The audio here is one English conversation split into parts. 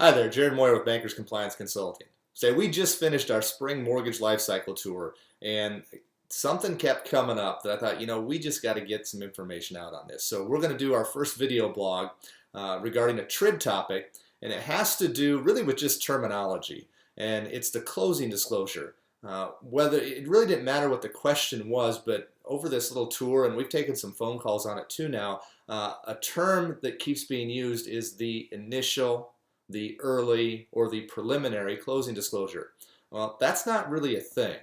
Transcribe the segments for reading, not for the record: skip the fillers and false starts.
Hi there, Jerod Moyer with Bankers Compliance Consulting. So we just finished our spring mortgage lifecycle tour, and something kept coming up that I thought, we just got to get some information out on this. So we're going to do our first video blog regarding a TRID topic, and it has to do really with just terminology, and it's the closing disclosure. Whether it really didn't matter what the question was, but over this little tour, and we've taken some phone calls on it too now, a term that keeps being used is the initial, the early, or the preliminary closing disclosure. Well, that's not really a thing.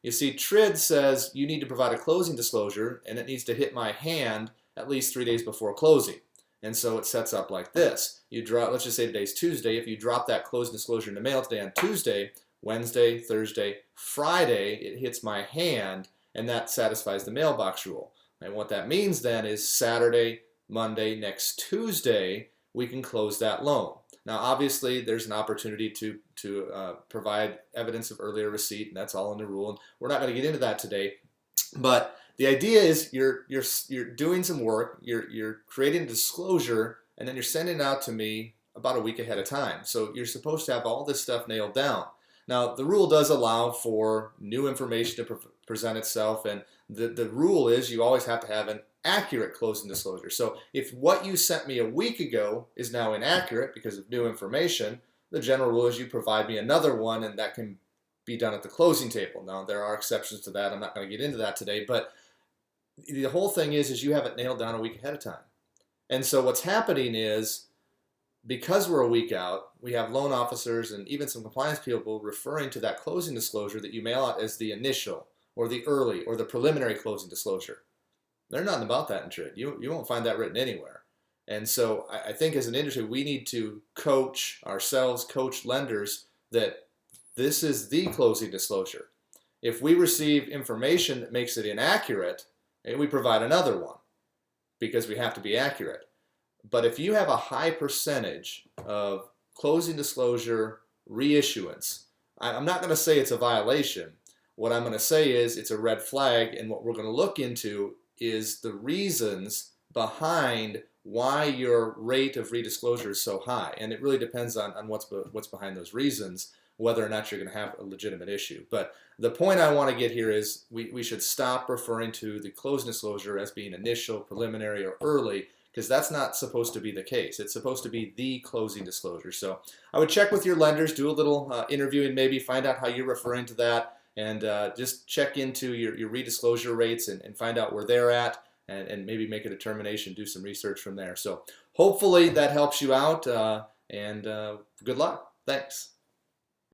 You see, TRID says you need to provide a closing disclosure and it needs to hit my hand at least 3 days before closing. And so it sets up like this. You drop, let's just say today's Tuesday. If you drop that closing disclosure in the mail today on Tuesday, Wednesday, Thursday, Friday, it hits my hand, and that satisfies the mailbox rule. And what that means then is Saturday, Monday, next Tuesday, we can close that loan. Now, obviously, there's an opportunity to provide evidence of earlier receipt, and that's all in the rule. And we're not going to get into that today, but the idea is you're doing some work, you're creating a disclosure, and then you're sending it out to me about a week ahead of time. So you're supposed to have all this stuff nailed down. Now, the rule does allow for new information to present itself, and the rule is you always have to have an accurate closing disclosure. So if what you sent me a week ago is now inaccurate because of new information, the general rule is you provide me another one, and that can be done at the closing table. Now, there are exceptions to that. I'm not going to get into that today, but the whole thing is you have it nailed down a week ahead of time. And so what's happening is, because we're a week out, we have loan officers and even some compliance people referring to that closing disclosure that you mail out as the initial or the early or the preliminary closing disclosure. There's nothing about that in TRID. You won't find that written anywhere. And so I think as an industry, we need to coach ourselves, coach lenders, that this is the closing disclosure. If we receive information that makes it inaccurate, we provide another one because we have to be accurate. But if you have a high percentage of closing disclosure reissuance, I'm not going to say it's a violation. What I'm going to say is it's a red flag, and what we're going to look into is the reasons behind why your rate of redisclosure is so high. And it really depends on what's behind those reasons, whether or not you're going to have a legitimate issue. But the point I want to get here is we should stop referring to the closing disclosure as being initial, preliminary, or early, because that's not supposed to be the case. It's supposed to be the closing disclosure. So I would check with your lenders, do a little interviewing, maybe find out how you're referring to that, and just check into your redisclosure rates and find out where they're at, and maybe make a determination, do some research from there. So hopefully that helps you out, and good luck. Thanks.